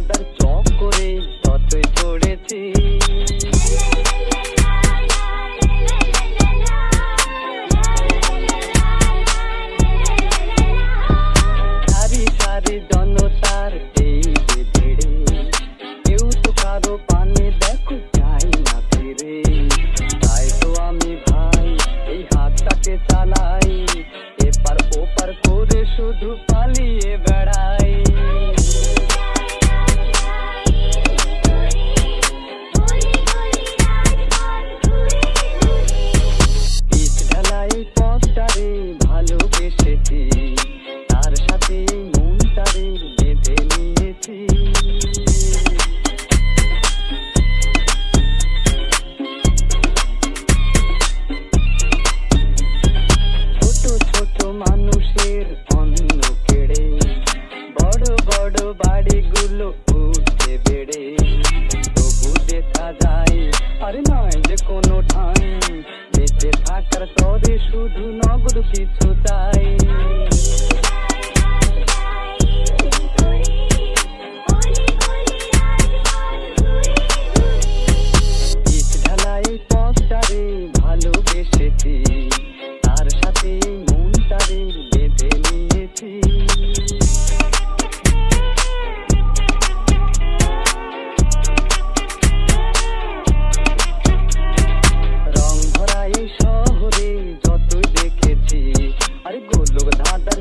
ধাঁধার চক্করে যতই পড়েছি, সারি সারি জনতার এই যে ভিড়ে কেউ তো কারো পানে দেখো চাই না ফিরে। তাই তো আমি ভাই এই হাতটাকে চালাই, এপার ওপার করে শুধু পালিয়ে বেড়াই। পিচ ঢালাই পথটারে ভালোবেসেছি, তার সাথে মনটারে বেঁধে নিয়েছি। ছোট ছোট মানুষের অন্ন কেড়ে বড় বড় বাড়িগুলো উঠে বেড়ে, তবু দেখা যায় আর নয় যে কোনো ঠাঁই, বেঁচে থাকার তরে শুধু নগদ কিছু চাই। পিচ ঢালাই পথটারে ভালোবেসেছি, তার সাথে মনটারে বেঁধে নিয়েছি। রং ভরা এই শহরে যতই দেখেছি, আরে গোলক ধাঁধার